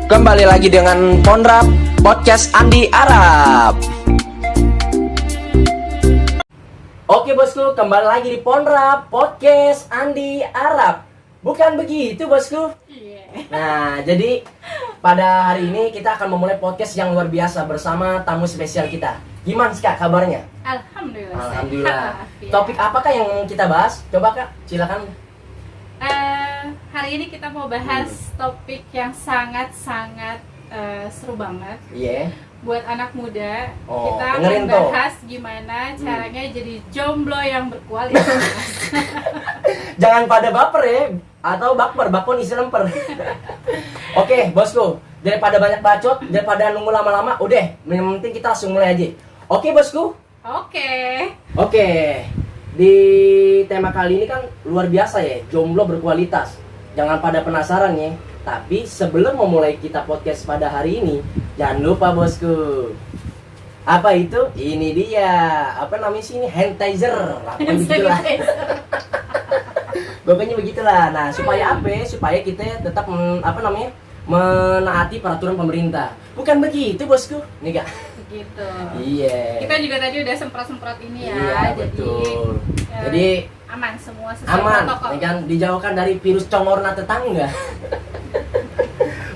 Kembali lagi dengan Ponrap Podcast Andi Arab. Oke bosku, kembali lagi di Ponrap Podcast Andi Arab. Bukan begitu bosku? Nah, jadi pada hari ini kita akan memulai podcast yang luar biasa bersama tamu spesial kita. Gimana sih Kak kabarnya? Alhamdulillah. Alhamdulillah. Sehat. Topik apakah yang kita bahas? Coba Kak, silakan. Hari ini kita mau bahas topik yang sangat-sangat seru banget. Iya. Buat anak muda, Oh, kita akan dengerin tuh. bahas gimana caranya jadi jomblo yang berkualitas. Jangan pada baper ya, atau bakper, bakpon isi lemper. Oke, bosku, daripada banyak bacot, daripada nunggu lama-lama, udah, yang penting kita langsung mulai aja. Oke, bosku. Oke. Di tema kali ini kan luar biasa ya, jomblo berkualitas. Jangan pada penasaran ya. Tapi sebelum memulai kita podcast pada hari ini, jangan lupa bosku. Apa itu? Ini dia. Apa namanya sih ini? Hand sanitizer. Begitulah. Pokoknya begitulah. Nah, supaya apa? Supaya kita tetap menaati peraturan pemerintah. Bukan begitu, bosku. Nih, Kak. Gitu. Iya. Kita juga tadi udah semprot-semprot ini ya. Iya, betul. ya, Jadi aman semua sesuai aman, protokol. ya kan? Dijauhkan dari virus congorna tetangga.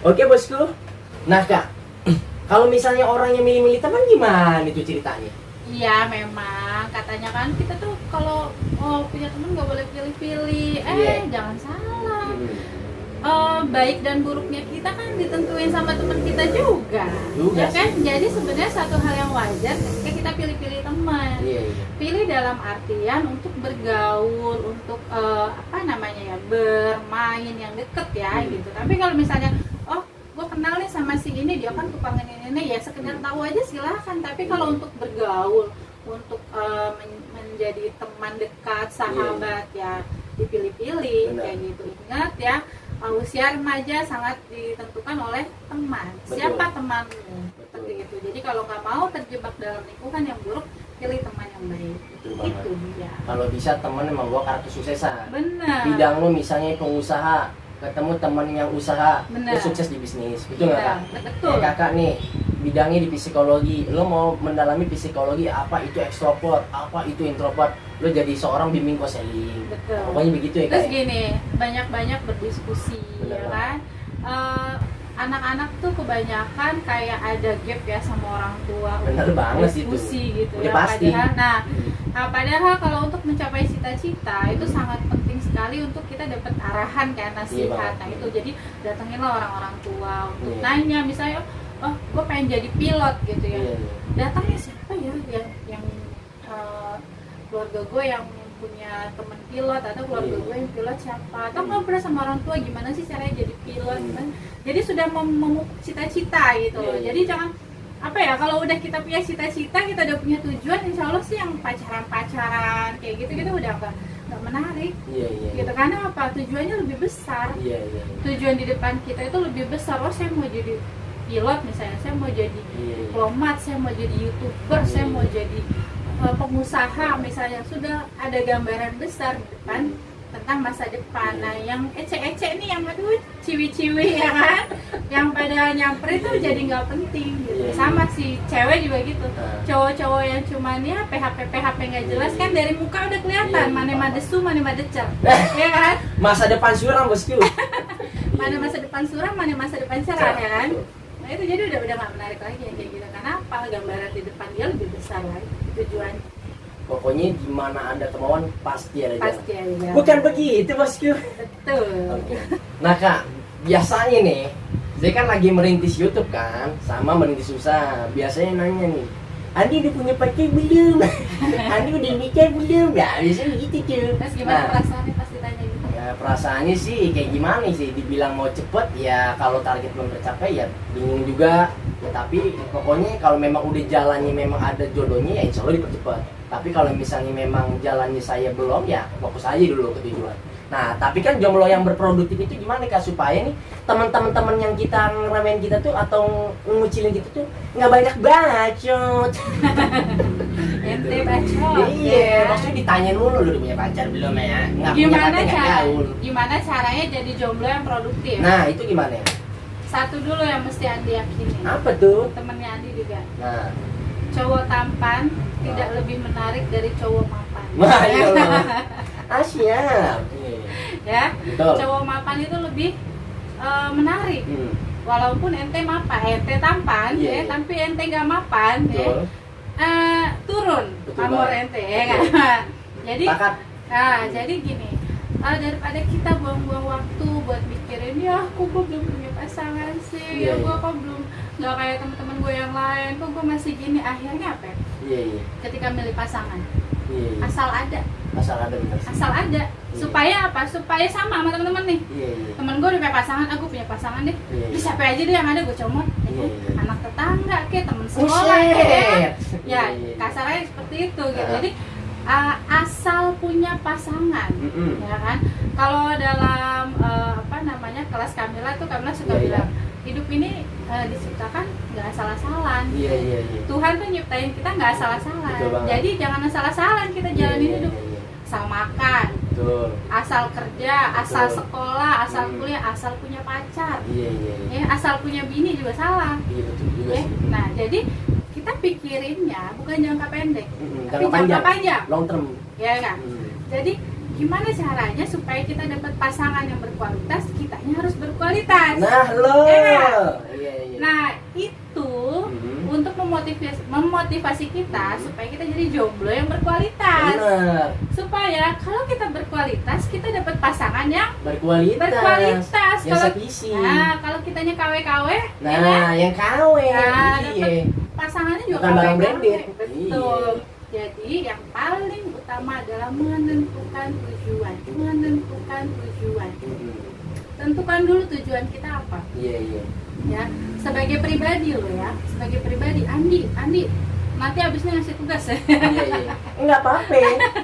Oke, bosku. Nah, Kak. Kalau misalnya orang yang milih-milih teman gimana itu ceritanya? Iya memang katanya kan kita tuh kalau punya teman nggak boleh pilih-pilih. Iya. Jangan salah. Baik dan buruknya kita kan ditentuin sama teman kita juga. Ya sih. kan? Jadi sebenarnya satu hal yang wajar ketika kita pilih-pilih teman. Iya. Pilih dalam artian untuk bergaul, untuk bermain yang deket ya gitu. Tapi kalau misalnya gue kenal nih sama si ini, dia kan tukang ini ya sekedar tahu aja silahkan. Tapi kalau untuk bergaul, untuk menjadi teman dekat, sahabat ya dipilih-pilih. Benar. Kayak gitu. Ingat ya, usia remaja sangat ditentukan oleh teman. Betul. Siapa temanmu? Seperti itu. Jadi kalau nggak mau terjebak dalam lingkungan yang buruk, pilih teman yang baik. Betul banget. Itu dia. Kalau bisa teman emang gua kartu suksesan. Benar. Bidang lu misalnya pengusaha, ketemu teman yang usaha, Benar. lu sukses di bisnis. Betul nggak, Kak? Betul. Kayak Kakak nih, bidangnya di psikologi. Lo mau mendalami psikologi, apa itu ekstrovert, apa itu introvert. Lo jadi seorang bimbing konseling. Betul. Pokoknya begitu ya, Kak. Terus gini, banyak-banyak berdiskusi. Benar. Ya kan. Anak-anak tuh kebanyakan kayak ada gap ya sama orang tua. Benar untuk banget itu. diskusi gitu Udah ya. pasti. Padahal kalau untuk mencapai cita-cita itu sangat penting sekali untuk kita dapat arahan kan, nasihat. Nah itu jadi datanginlah orang-orang tua untuk Iya. nanya, misalnya gue pengen jadi pilot gitu ya. Iya. Datangnya siapa ya yang keluarga gue yang punya teman pilot, atau keluarga Iya. gue yang pilot siapa, atau ngobrol sama orang tua gimana sih caranya jadi pilot kan. Jadi sudah memupuk cita-cita gitu loh. Iya. Jadi jangan kalau udah kita punya cita-cita, kita udah punya tujuan, insya Allah sih yang pacaran kayak gitu udah nggak menarik. Iya. Gitu, karena apa, tujuannya lebih besar. Iya. Tujuan di depan kita itu lebih besar. Saya mau jadi pilot misalnya, saya mau jadi Iya. diplomat, saya mau jadi YouTuber, saya mau jadi pengusaha misalnya. Sudah ada gambaran besar di depan tentang masa depan. Nah yang ece-ece nih, yang aduh ciwi-ciwi ya kan, yang pada nyamper itu jadi nggak penting gitu. Sama si cewek juga gitu, cowok-cowok yang cuman ya PHP nggak jelas kan, dari muka udah kelihatan mana madesu mana madecer ya kan. Masa depan suram, bosku. Mana masa depan suram, mana masa depan cerah ya kan. Betul. Nah itu jadi udah nggak menarik lagi yang kayak gitu. Karena apa, gambaran di depan dia lebih besar lagi tujuan. Pokoknya di mana ada kemauan pasti ada jalan. Pasti aja. Bukan begitu, bosku. Betul. Oke. Nah, Kak, biasanya nih, saya kan lagi merintis YouTube kan, sama merintis usaha. Biasanya nanya nih, Andi udah punya pacar belum? Andi udah nikah belum? Ya, biasanya gitu tuh. Terus gimana perasaannya pasti tanya gitu? Ya, perasaannya sih kayak gimana sih? Dibilang mau cepet, ya kalau target belum tercapai ya bingung juga. Ya, tapi pokoknya kalau memang udah jalannya memang ada jodohnya, ya insya Allah dipercepat. Tapi kalau misalnya memang jalannya saya belum, ya fokus aja dulu ke tujuan. Nah, tapi kan jomblo yang berproduktif itu gimana, Kak, supaya nih teman-teman yang kita ngeremehin kita tuh atau ngucilin kita tuh nggak banyak bacot. Ente bacot. Iya, maksudnya ditanya dulu, lu udah punya pacar belum ya? Nggak punya pacar, nggak gaul. Gimana caranya jadi jomblo yang produktif? Nah, itu gimana ya? Satu dulu yang mesti Andi yakini. Apa tuh? Temennya Andi juga. Nah, Cowok tampan tidak lebih menarik dari cowok mapan. wah iya loh. Ah siap. Iya. Ya, Betul. cowok mapan itu lebih menarik. Hmm. Walaupun ente mapan, ente tampan, Iya, ya, iya. tapi ente gak mapan, ya, Betul. turun Betul pamor banget. ente, ya Betul. kan? Jadi, Sepakat. jadi gini, daripada kita buang-buang waktu buat mikirin, ya aku belum punya pasangan sih, Iya, ya gue iya. kok belum nggak kayak teman-teman gue yang lain, kok gue masih gini. Akhirnya apa? Ya? Iya iya. Ketika milih pasangan, Iya. Iya. asal ada, Asal ada bener sih. asal ada, supaya apa? Supaya sama teman-teman nih. Iya iya. Temen gue udah punya pasangan, aku punya pasangan deh. Iya, Terus iya. siapa aja deh yang ada gue comot. Ya Iya, kan? iya. Anak tetangga kayak temen sekolah Buset. ya. Iya, Ya, iya. kasarnya seperti itu gitu. Ah. Jadi asal punya pasangan. Mm-mm. Ya kan? Kalau dalam kelas Kamila tuh Kamila suka Iya, iya. bilang, hidup ini diciptakan nggak asal-asalan. Iya iya iya. Tuhan tuh nyiptain kita nggak asal-asalan. Betul banget. Jadi jangan asal-asalan kita Iya, jalanin iya, hidup. iya, iya. Asal makan, Betul. asal kerja, asal Betul. sekolah, asal Hmm. kuliah, asal punya pacar, Iya iya iya. ya asal punya bini juga salah. Iya betul juga Ya. sih. Nah jadi kita pikirinnya bukan jangka pendek, Mm-mm. tapi Jangka jangka panjang, long term. ya kan? Hmm. Jadi gimana caranya supaya kita dapat pasangan yang berkualitas? Kitanya harus berkualitas. Nah lo. Iya. Iya iya. Nah itu Hmm. untuk memotivasi kita supaya kita jadi jomblo yang berkualitas. Benar. Supaya kalau kita berkualitas kita dapat pasangan yang Berkualitas. berkualitas. Yang Kalau sevisi. kalau kitanya KW-KW, ya kan? Nah, yang KW. Nah, Iya. pasangannya juga Bukan barang KW-KW. branded. Betul. Iya. Jadi yang paling utama adalah menentukan tujuan. Menentukan tujuan. Mm-mm. Tentukan dulu tujuan kita apa. Iya iya. Ya, sebagai pribadi lo ya. Sebagai pribadi, Andi, nanti abisnya ngasih tugas ya. Iya iya. Enggak apa-apa.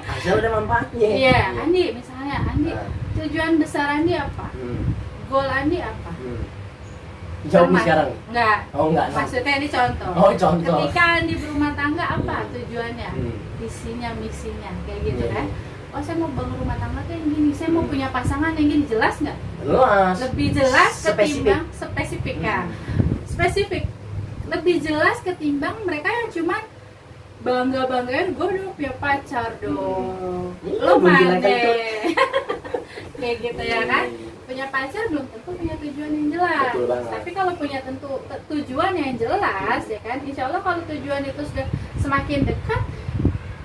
Asal ada manfaatnya. Iya, Andi misalnya, Andi Nah. tujuan besar Andi apa? Hmm. Goal Andi apa? Hmm. Jawab nih Sama. sekarang. Enggak. Oh enggak. Maksudnya ini contoh. Oh contoh. Ketika Andi berumah tangga apa tujuannya? Hmm. Visinya, misinya, kayak gitu Iya, kan? iya. Oh saya mau bangun rumah tangga kayak gini, saya mau punya pasangan yang gini, jelas nggak? Luas. Lebih jelas Spesifik. ketimbang spesifik kan? Spesifik. Lebih jelas ketimbang mereka yang cuman bangga-banggain gue udah punya pacar dong. Iya, Lo belum bilang mande. kentut. Kayak gitu ya kan? Punya pacar belum tentu punya tujuan yang jelas. Betul banget. Tapi kalau punya tujuan yang jelas ya kan, insya Allah kalau tujuan itu sudah semakin dekat,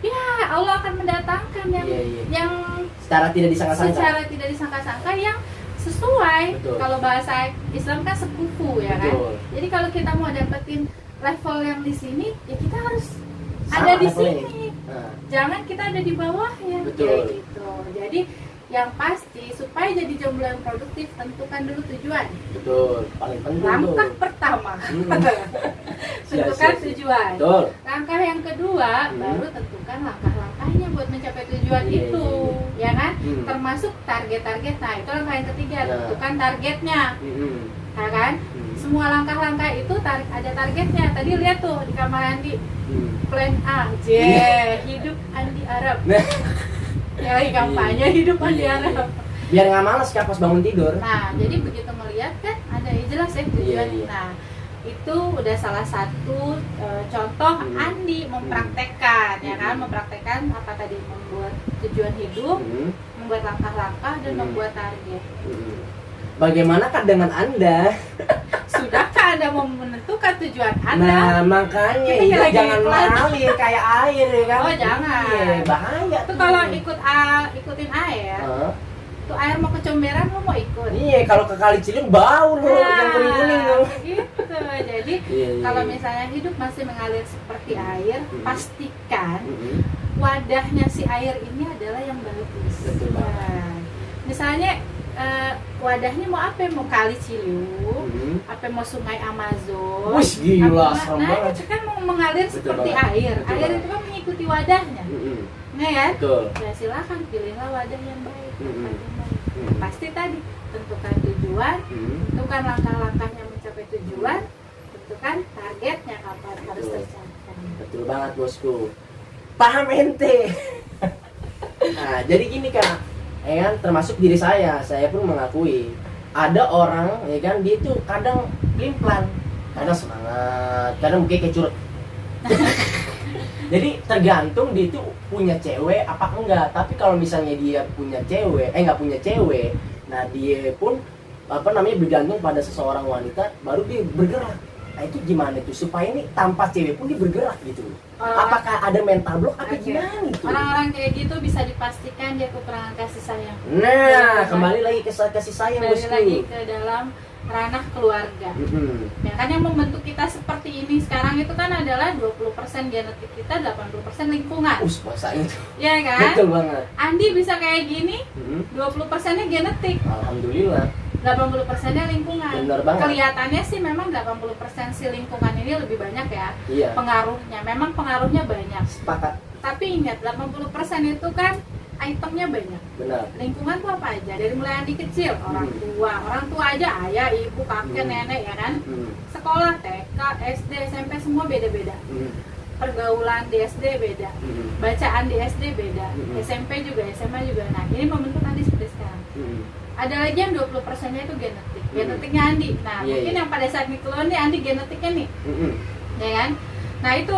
ya Allah akan mendatangkan yang Iya, iya. yang Secara tidak disangka-sangka. secara tidak disangka-sangka yang sesuai. Betul. Kalau bahasa Islam kan sekufu ya kan. Betul. Jadi kalau kita mau dapetin level yang di sini, ya kita harus Sama ada di levelnya. sini. Nah, Jangan kita ada di bawah ya. Betul. Kayak gitu. Jadi yang pasti supaya jadi jomblo yang produktif, tentukan dulu tujuan. betul. Paling penting Langkah tuh. pertama, Hmm. tentukan Siap. tujuan. Betul. Langkah yang kedua, Hmm. baru tentukan langkah-langkahnya buat mencapai tujuan Iya, itu, iya, ya kan? Hmm. Termasuk target-target. Nah, itu langkah yang ketiga, Ya. tentukan targetnya, Mm-mm. ya kan? Hmm. Semua langkah-langkah itu ada targetnya. Tadi lihat tuh di kamar Andi, Hmm. plan A, hidup Andi Arab. Nah, Ya lagi kampanye hidup Andi Iya, iya. Arab. biar nggak males Kak pas bangun tidur. Nah, jadi begitu melihat kan ada ya jelas ya tujuan. Iya, iya. Nah, itu udah salah satu contoh Andi mempraktekkan, ya kan? Mempraktekkan apa tadi, membuat tujuan hidup, Hmm. membuat langkah-langkah dan membuat target. Hmm. Bagaimanakah dengan Anda? Sudahkah Anda mau menentukan tujuan Anda? Nah, makanya Kita hidup lagi jangan iklan. mengalir kayak air ya kan? Oh, jangan. Iya, bahaya Itu kalau ikutin air, Hah? tuh air mau ke comberan lo mau ikut. Iya, kalau ke Kali Ciliwung bau loh, yang kuning-kuning tuh. Gitu. Jadi Iya, iya. kalau misalnya hidup masih mengalir seperti air, pastikan Mm-mm. wadahnya si air ini adalah yang bagus. Betul banget. Nah, misalnya wadahnya mau apa? Mau Kali Ciliwung, Mm-mm. apa mau Sungai Amazon? Wih, gila, apa- serem nah, banget. itu kan mau mengalir Betul seperti banget. air. Betul Air banget. itu kan mengikuti wadahnya, Mm-mm. nggak ya? Betul. Ya silakan pilihlah wadah yang baik. Mm-mm. Wadah yang baik. Mm-mm. Pasti tadi tentukan tujuan, Mm-mm. tentukan langkah-langkahnya mencapai tujuan, tentukan targetnya kapan harus Betul. tercapai. Betul banget bosku. Paham ente. Nah, jadi gini Kak, ya kan, termasuk diri saya pun mengakui ada orang ya kan dia tuh kadang pelin-pelan, kadang semangat, kadang mungkin kayak curut. Jadi tergantung dia tuh punya cewek apa enggak. Tapi kalau misalnya dia punya cewek, nggak punya cewek, nah dia pun apa namanya bergantung pada seseorang wanita, baru dia bergerak. Nah itu gimana tuh supaya ini tanpa cewek pun dia bergerak gitu? Apakah ada mental block apa Oke. gimana itu? Orang-orang kayak gitu bisa dipastikan dia kekurangan kasih sayang. Nah kembali lagi ke kasih sayang Balik bosku. lagi ke dalam ranah keluarga. Ya kan yang membentuk kita seperti ini sekarang itu kan adalah 20% genetik kita, 80% lingkungan. Bahasanya tuh. Ya kan? Betul banget. Andi bisa kayak gini, 20%-nya genetik, Alhamdulillah. 80%-nya lingkungan. Bener banget. Kelihatannya sih memang 80% si lingkungan ini lebih banyak ya Iya. pengaruhnya. Memang pengaruhnya banyak. Sepakat. Tapi ingat 80% itu kan itemnya banyak. Benar. Lingkungan tuh apa aja? Dari mulai Andi kecil, orang tua aja, ayah, ibu, kakek, nenek ya kan. Sekolah, TK, SD, SMP semua beda-beda. Pergaulan di SD beda, bacaan di SD beda, SMP juga, SMA juga. Nah ini membentuk Andi seperti sekarang. Ada lagi yang 20%-nya itu genetik, genetiknya Andi. Nah Iya, mungkin iya. yang pada saat Nikelon nih Andi genetiknya nih, ya kan? Nah itu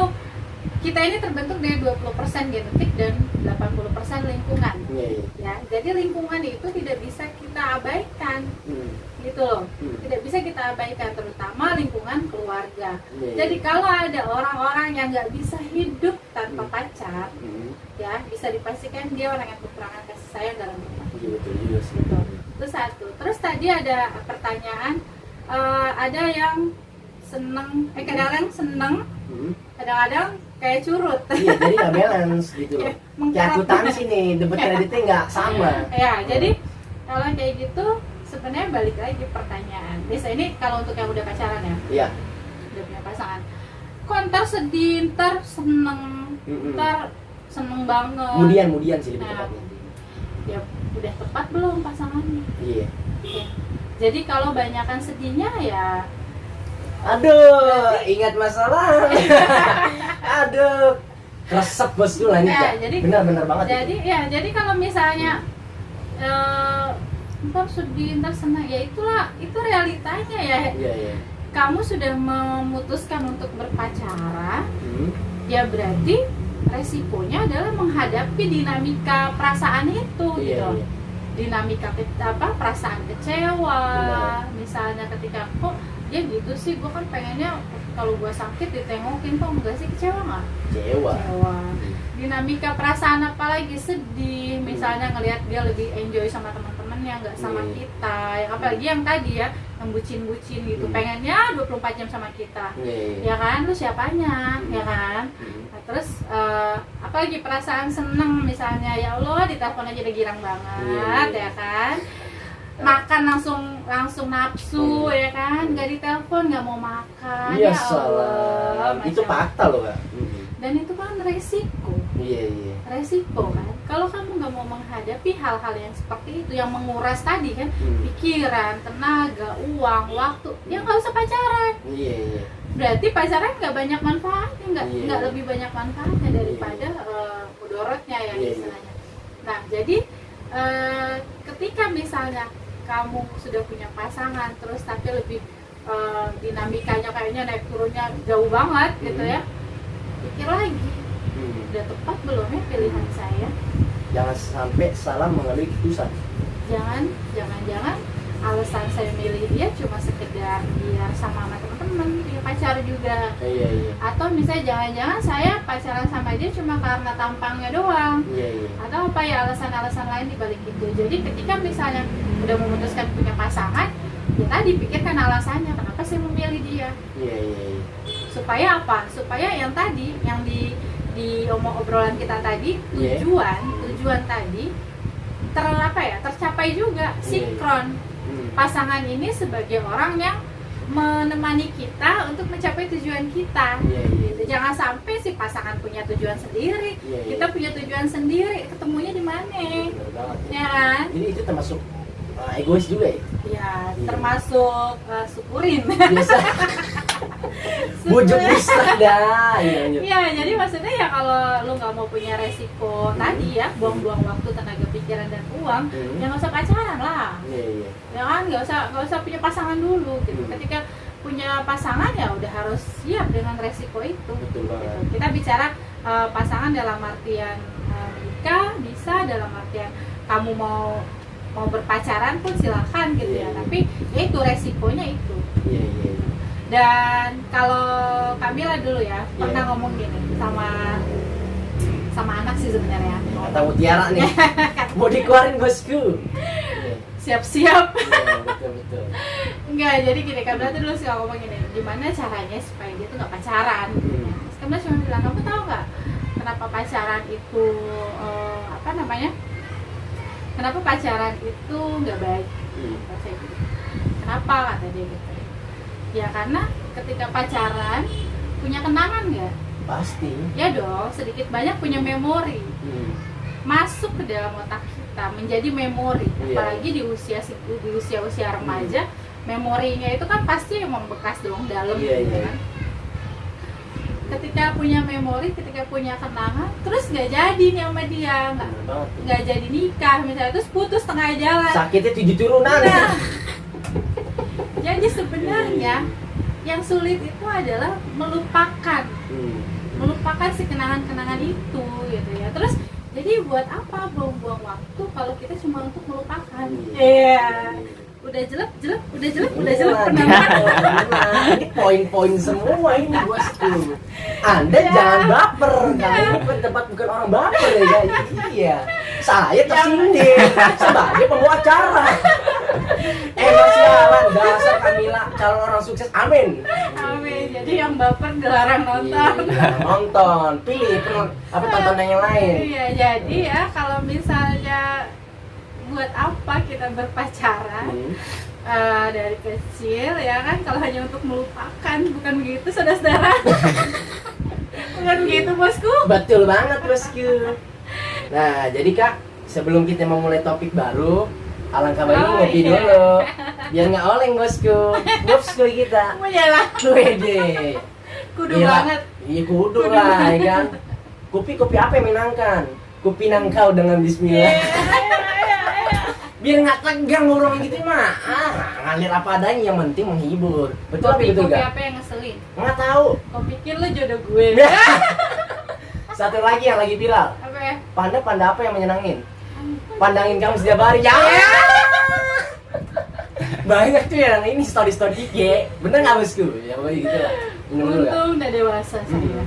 kita ini terbentuk dari 20% genetik dan 80% lingkungan. Iya, iya. Ya, jadi lingkungan itu tidak bisa kita abaikan, gitu loh. Tidak bisa kita abaikan, terutama lingkungan keluarga. Iya, iya. Jadi kalau ada orang-orang yang nggak bisa hidup tanpa pacar, ya bisa dipastikan dia orang yang kekurangan kasih sayang dalam rumah. Iya, betul juga sih. Gitu. Itu satu. Terus tadi ada pertanyaan, ada yang seneng, kadang-kadang seneng, kadang-kadang kayak curut. Iya, jadi nggak balance gitu loh. Ya, Kayak mengkerap. akuntansi nih, debit kreditnya nggak sama. Ya, jadi kalau kayak gitu sebenarnya balik lagi pertanyaan. Biasa ini kalau untuk yang udah pacaran ya, Iya. udah punya pasangan. Kok ntar sedih, ntar seneng, ntar seneng banget. Kemudian sih lebih Nah, tepatnya. ya udah tepat belum pasangannya? Iya. Ya. Jadi kalau banyakan sedihnya ya Aduh, ingat masalah. Aduh, resep bos dulu lanjut Ya, ya. jadi- Benar-benar banget. jadi kalau misalnya ntar sedih, ntar senang, ya itulah, itu realitanya ya. Iya, iya. Kamu sudah memutuskan untuk berpacaran, ya berarti resikonya adalah menghadapi dinamika perasaan itu Iya, gitu. iya. Dinamika perasaan kecewa. Benar. Misalnya ketika kok dia gitu sih, gue kan pengennya kalau gue sakit ditengokin, kok enggak sih, kecewa nggak? Kecewa. Kecewa. Dinamika perasaan apalagi sedih, misalnya ngelihat dia lebih enjoy sama teman-temannya, nggak sama Iya. kita. Yang apalagi yang tadi ya, yang bucin-bucin gitu, pengennya 24 jam sama kita. Iya, iya. Ya kan, lu siapanya, ya kan? Nah, terus apalagi perasaan seneng misalnya, ya Allah ditelepon aja udah girang banget, Iya. ya kan? Makan langsung nafsu, ya kan? Nggak ditelepon nggak mau makan, Iya, ya Allah. salah. Itu Masya Allah. fakta loh, Kak. Dan itu kan resiko, Iya, iya. resiko kan. Kalau kamu nggak mau menghadapi hal-hal yang seperti itu, yang menguras tadi kan, pikiran, tenaga, uang, waktu, ya nggak usah pacaran. Iya, iya. Berarti pacaran nggak banyak manfaatnya, nggak Iya. lebih banyak manfaatnya daripada mudorotnya ya Iya, iya. istilahnya. Nah jadi ketika misalnya kamu sudah punya pasangan, terus tapi lebih dinamikanya kayaknya naik turunnya jauh banget gitu ya, pikir lagi, udah tepat belum ya pilihan saya? Jangan sampai salah mengambil keputusan. Jangan alasan saya milih dia cuma sekedar biar sama teman-teman, dia pacar juga. Iya, iya. Atau misalnya jangan-jangan saya pacaran sama dia cuma karena tampangnya doang, Iya, iya. atau apa ya alasan-alasan lain dibalik itu. Jadi ketika misalnya udah memutuskan punya pasangan, ya tadi pikirkan alasannya kenapa saya memilih dia. Iya, iya, iya. Supaya apa? Supaya yang tadi, yang di obrolan kita tadi, Iya. tujuan tadi tercapai juga, sinkron. Pasangan ini sebagai orang yang menemani kita untuk mencapai tujuan kita. Iya, iya. Gitu. Jangan sampai si pasangan punya tujuan sendiri, Iya, iya. kita punya tujuan sendiri, ketemunya di mana? Benar banget. Ya kan? Jadi itu termasuk egois juga ya? Ya, Iya. termasuk syukurin. Biasa. Bujuk bisa dah. Iya. Iya, jadi maksudnya ya kalau lu nggak mau punya resiko tadi ya, buang-buang waktu, tenaga pikiran dan uang, ya nggak usah pacaran lah. Iya. Ya kan, nggak usah punya pasangan dulu gitu. Ketika punya pasangan ya udah harus siap dengan resiko itu. Betul banget. Gitu. Kita bicara pasangan dalam artian nikah, bisa dalam artian kamu mau berpacaran pun silakan gitu ya. Tapi ya itu resikonya itu. Iya. Dan kalau Kamila dulu ya pernah ngomong gini sama anak sih sebenarnya. Kata Mutiara nih. Mau dikeluarin bosku. Siap-siap. Iya, betul. Enggak, jadi gini, Kamila tuh dulu suka ngomong gini, gimana caranya supaya dia tuh nggak pacaran. Terus Kamila cuma bilang, kamu tahu nggak kenapa pacaran itu kenapa pacaran itu nggak baik? Kata gitu. Kenapa kata dia gitu? Ya karena ketika pacaran punya kenangan nggak? Pasti. Ya dong, sedikit banyak punya memori. Masuk ke dalam otak kita menjadi memori. Apalagi di usia remaja, memorinya itu kan pasti yang membekas dong dalam gitu kan. Ketika punya memori, ketika punya kenangan, terus nggak jadi nih sama dia, nggak jadi nikah misalnya, terus putus tengah jalan. Sakitnya 7 turunan. Nah, jadi sebenarnya yang sulit itu adalah melupakan si kenangan-kenangan itu gitu ya. Terus jadi buat apa buang-buang waktu kalau kita cuma untuk melupakan? Iya. Udah jelek penampilan. Ini poin-poin semua ini bosku. Anda jangan baper, kalian bukan orang baper ya guys. Iya. Saya tersindir sebagai pembawa acara. Sialan dasar Kamila calon orang sukses. Amin. Amin. Jadi yang baper dilarang nonton. Nonton, pilih tontonan yang lain. Iya, jadi ya kalau misalnya buat apa kita berpacaran dari kecil ya kan, kalau hanya untuk melupakan, bukan begitu saudara-saudara. Bukan begitu bosku. Betul banget bosku. Nah jadi Kak, sebelum kita memulai topik baru, alangkah baiknya ngopi dulu biar nggak oleng bosku. Bosku kita mau jalan wede kudu banget. Iya kudu lah ya kan. Kopi apa yang menangkan? Kopi nangkau dengan bismillah. Biar nggak tegang orang gitu mah. Ngalir apa adanya, yang penting menghibur. Betul betul Kopi gak? apa yang ngeselin? Nggak tahu. Kau pikir lu jodoh gue? Satu lagi yang lagi viral. Apa ya? Panda apa yang menyenangin? Pandangin kamu setiap hari. Jangan. Banyak tuh yang ini story IG. Bener nggak bosku? Ya pokoknya gitu lah. Minum dulu ya. Untung udah dewasa saya.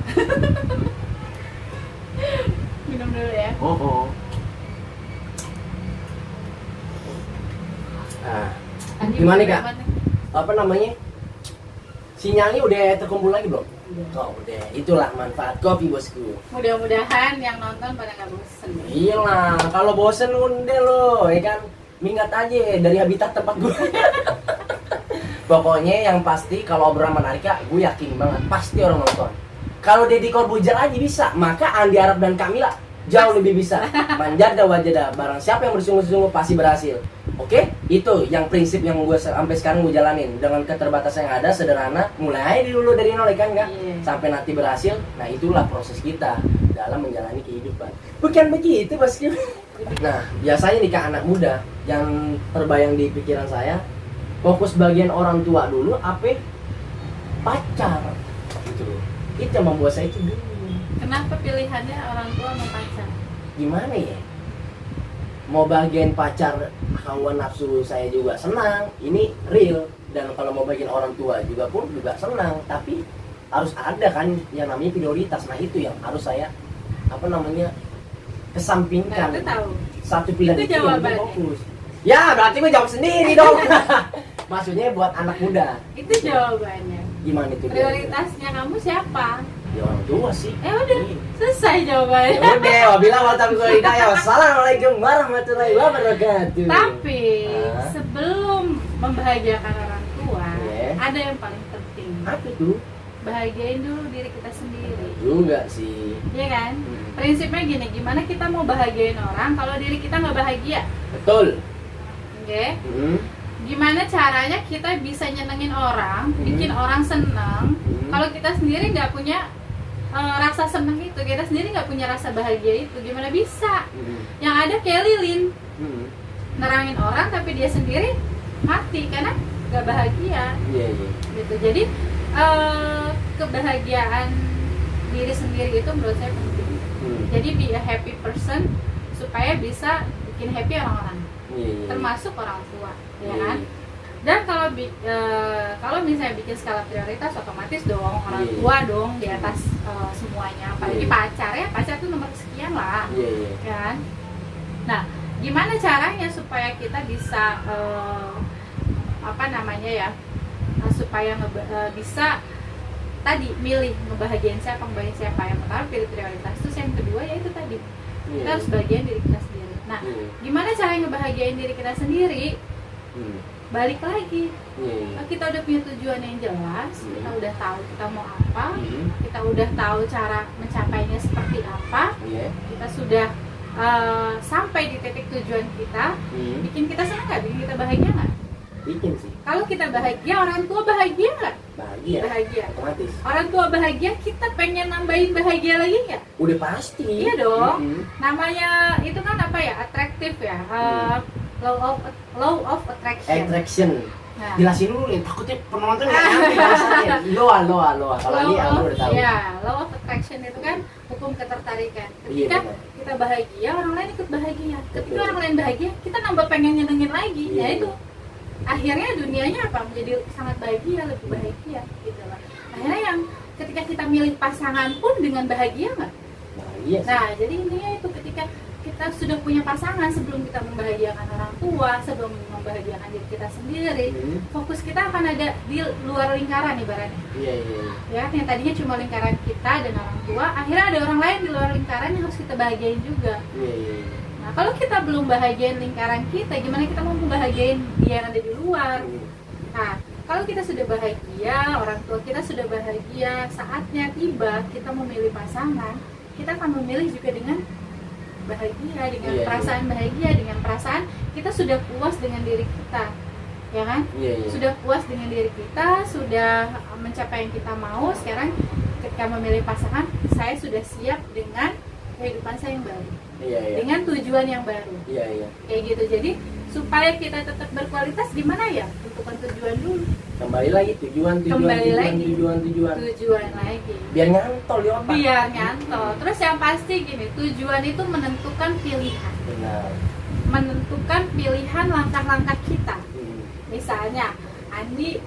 Minum dulu ya. Gimana Kak? Apa namanya? Sinyalnya udah terkumpul lagi belum? Oh udah, itulah manfaat kopi bosku. Mudah-mudahan yang nonton pada nggak bosen. Iyalah, kalau bosen udah lo, ya kan? Minggat aja dari habitat tempat gue. Pokoknya yang pasti kalau obrolan menarik Kak, gue yakin banget pasti orang nonton. Kalau Deddy Corbuzier aja bisa, maka Andi Arab dan Kamila jauh lebih bisa. Manjada wajada, barang siapa yang bersungguh-sungguh pasti berhasil. Oke, itu yang prinsip yang gue sampai sekarang gue jalanin dengan keterbatasan yang ada, sederhana, mulai dulu dari nol kan nggak? Sampai nanti berhasil. Nah itulah proses kita dalam menjalani kehidupan. Bukan begitu bosku. Nah biasanya nih Kak, anak muda yang terbayang di pikiran saya, fokus bagian orang tua dulu, apa pacar gitu. Itu yang membuat saya itu bingung. Kenapa pilihannya orang tua sama pacar? Gimana ya? Mau bagian pacar, hawa nafsu saya juga senang, ini real. Dan kalau mau bagian orang tua juga senang, tapi harus ada kan yang namanya prioritas. Nah itu yang harus saya kesampingkan. Nah, itu tahu. Satu pilihan Itu yang jawabannya. fokus. Ya berarti gue jawab sendiri dong. Maksudnya buat anak muda. Itu jawabannya. Gimana itu? Prioritasnya kamu siapa? Ya orang tua sih. Udah, selesai jawabannya. Ya udah, wabillahi wa taufiq hidayah. Wassalamualaikum warahmatullahi wabarakatuh. Tapi sebelum membahagiakan orang tua, ada yang paling penting. Apa itu? Bahagiain dulu diri kita sendiri. Juga sih. Iya kan? Prinsipnya gini, gimana kita mau bahagiain orang kalau diri kita nggak bahagia? Betul. Oke? gimana caranya kita bisa nyenengin orang, bikin orang seneng. Kalau kita sendiri nggak punya rasa seneng itu, kita sendiri nggak punya rasa bahagia itu, gimana bisa? Yang ada kayak lilin, nerangin orang tapi dia sendiri mati karena nggak bahagia. Gitu. Jadi kebahagiaan diri sendiri itu menurut saya penting. Jadi be a happy person supaya bisa bikin happy orang-orang, termasuk orang tua, ya kan? Dan kalau misalnya bikin skala prioritas, otomatis dong orang tua dong di atas semuanya. Apalagi pacar, ya pacar tuh nomor sekian lah, kan? Nah, gimana caranya supaya kita bisa supaya bisa tadi milih ngebahagiain siapa, ngebahagiain siapa. Yang pertama pilih prioritas, terus yang kedua ya itu tadi kita harus bahagiain diri kita sendiri. Nah, gimana caranya ngebahagiain diri kita sendiri? Balik lagi, kita udah punya tujuan yang jelas, kita udah tahu kita mau apa, kita udah tahu cara mencapainya seperti apa, kita sudah sampai di titik tujuan kita, bikin kita senang nggak? Bikin kita bahagia nggak? Bikin sih. Kalau kita bahagia, orang tua bahagia nggak? Bahagia. Otomatis. Orang tua bahagia, kita pengen nambahin bahagia lagi nggak? Udah pasti. Iya dong. Namanya itu kan apa ya? Atraktif ya. Law of attraction. Nah. Jelasin dulu nih, takutnya penonton nggak ngerti bahasanya. Loa. Kalau ini aku udah tahu. Ya, law of attraction itu kan hukum ketertarikan. Ketika kita bahagia, orang lain ikut bahagia. Ketika orang lain bahagia, kita nambah pengen nyenengin lagi. Ya itu. Akhirnya dunianya apa? Menjadi sangat bahagia, lebih bahagia gitu lah. Akhirnya yang ketika kita milih pasangan pun dengan bahagia nggak? Bahagia. Nah, jadi intinya itu ketika kita sudah punya pasangan, sebelum kita membahagiakan orang tua, sebelum membahagiakan diri kita sendiri, fokus kita akan ada di luar lingkaran ibaratnya. Ya, yang tadinya cuma lingkaran kita dan orang tua, akhirnya ada orang lain di luar lingkaran yang harus kita bahagiain juga. Nah, kalau kita belum bahagiain lingkaran kita, gimana kita mau membahagiain dia yang ada di luar? Nah, kalau kita sudah bahagia, orang tua kita sudah bahagia, saatnya tiba kita memilih pasangan, kita akan memilih juga dengan bahagia, dengan perasaan bahagia, dengan perasaan kita sudah puas dengan diri kita, ya kan? Sudah puas dengan diri kita, sudah mencapai yang kita mau. Sekarang ketika memilih pasangan, saya sudah siap dengan kehidupan saya yang baru, dengan tujuan yang baru, kayak gitu. Jadi supaya kita tetap berkualitas, gimana ya? Tentukan tujuan dulu. Kembali lagi tujuan lagi. Biar nyantol ya apa? Biar nyantol. Terus yang pasti gini, tujuan itu menentukan pilihan. Benar. Menentukan pilihan langkah-langkah kita. Misalnya, Andi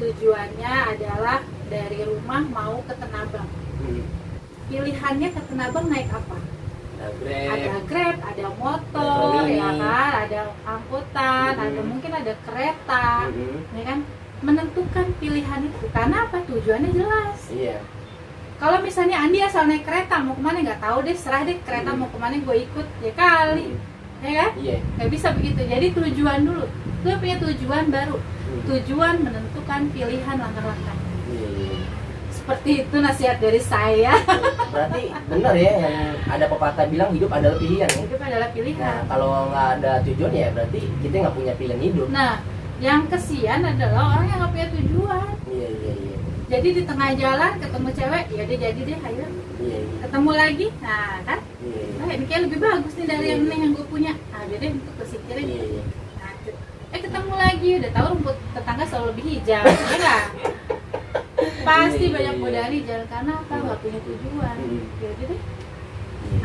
tujuannya adalah dari rumah mau ke Tenabang. Pilihannya ke Tenabang naik apa? Ada Grab, ada motor, ya kan, ada angkutan, ada mungkin ada kereta, ya kan. Menentukan pilihan itu karena apa? Tujuannya jelas. Kalau misalnya Andi asal naik kereta mau kemana nggak tahu deh, serah deh kereta mau kemana gue ikut ya kali, ya kan? Nggak bisa begitu. Jadi tujuan dulu. Lu punya tujuan baru. Tujuan menentukan pilihan langkah-langkah. Seperti itu nasihat dari saya. Berarti benar ya yang ada pepatah bilang hidup adalah pilihan ya? Hidup adalah pilihan. Nah, kalau nggak ada tujuan ya berarti kita nggak punya pilihan hidup. Nah, yang kesian adalah orang yang nggak punya tujuan. Jadi di tengah jalan ketemu cewek, ya dia jadi deh, ayo. Ketemu lagi, nah kan? Nah, ini kayak lebih bagus nih dari yang gue punya. Nah, jadi untuk kesingkirin. Nah, ketemu lagi, udah tahu rumput tetangga selalu lebih hijau, ya nggak? Pasti banyak godaan di jalan karena apa? Nggak punya tujuan. Gitu deh.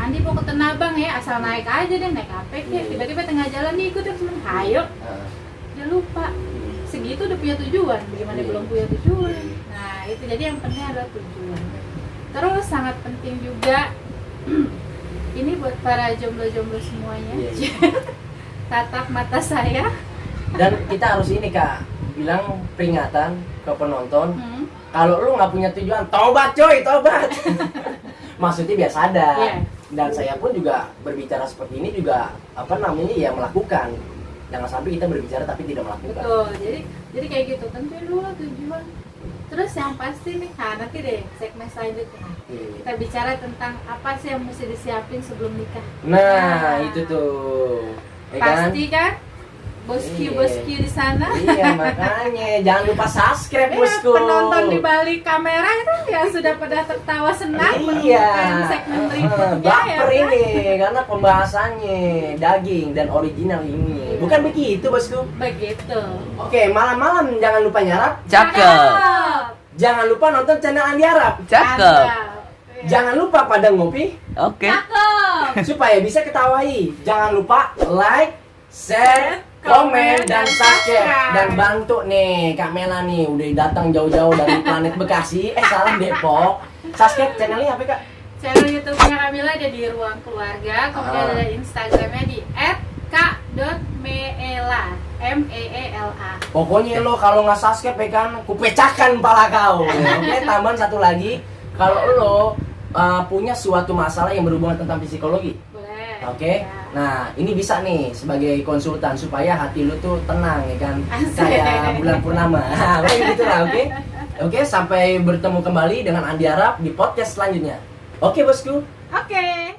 Andi mau ke Tenabang ya, asal naik aja deh, naik APK. Tiba-tiba tengah jalan diikutin temen, ayo. Dia lupa. Segitu udah punya tujuan, bagaimana belum punya tujuan. Nah, itu jadi yang penting adalah tujuan. Terus sangat penting juga ini buat para jomblo-jomblo semuanya. Tatap mata saya. Dan kita harus ini Kak, bilang peringatan ke penonton. Kalau lu nggak punya tujuan, tobat coy, tobat. Maksudnya biar sadar. Dan saya pun juga berbicara seperti ini juga ya melakukan. Jangan sampai kita berbicara tapi tidak melakukan. Betul. Jadi kayak gitu, tentuin dulu tujuan. Terus yang pasti nih, nanti deh segmen selanjutnya kita bicara tentang apa sih yang mesti disiapin sebelum nikah. Nah, itu tuh. Pasti kan? bosku di sana. Iya, makanya jangan lupa subscribe, bosku. Penonton di balik kamera itu ya sudah pada tertawa senang Iya. menemukan segmen berikutnya ya Baper kan? ini karena pembahasannya daging dan original ini. Bukan begitu, bosku. Begitu. Oke, malam-malam jangan lupa nyarap. Cakep. Jangan lupa nonton channel Andi Arab. Cakep. Jangan lupa pada ngopi Oke. Cakep. supaya bisa ketawai. Jangan lupa like, share, komen, dan subscribe. Dan bantu nih Kak Mela nih udah datang jauh-jauh dari planet Bekasi. Salah Depok. Subscribe channelnya apa, Kak? Channel YouTube-nya Kamila ada di Ruang Keluarga, kemudian ada Instagramnya di @k.meela. MEELA. Pokoknya lo kalau nggak subscribe ya kan, kupecahkan pala kau. Oke, tambahan satu lagi, kalau lo punya suatu masalah yang berhubungan tentang psikologi, Boleh. oke? Ya. Nah, ini bisa nih sebagai konsultan supaya hati lo tuh tenang ya kan, Asik. kayak bulan purnama. Kayak gitu lah, oke? Oke, sampai bertemu kembali dengan Andi Arab di podcast selanjutnya. Oke, bosku. Oke.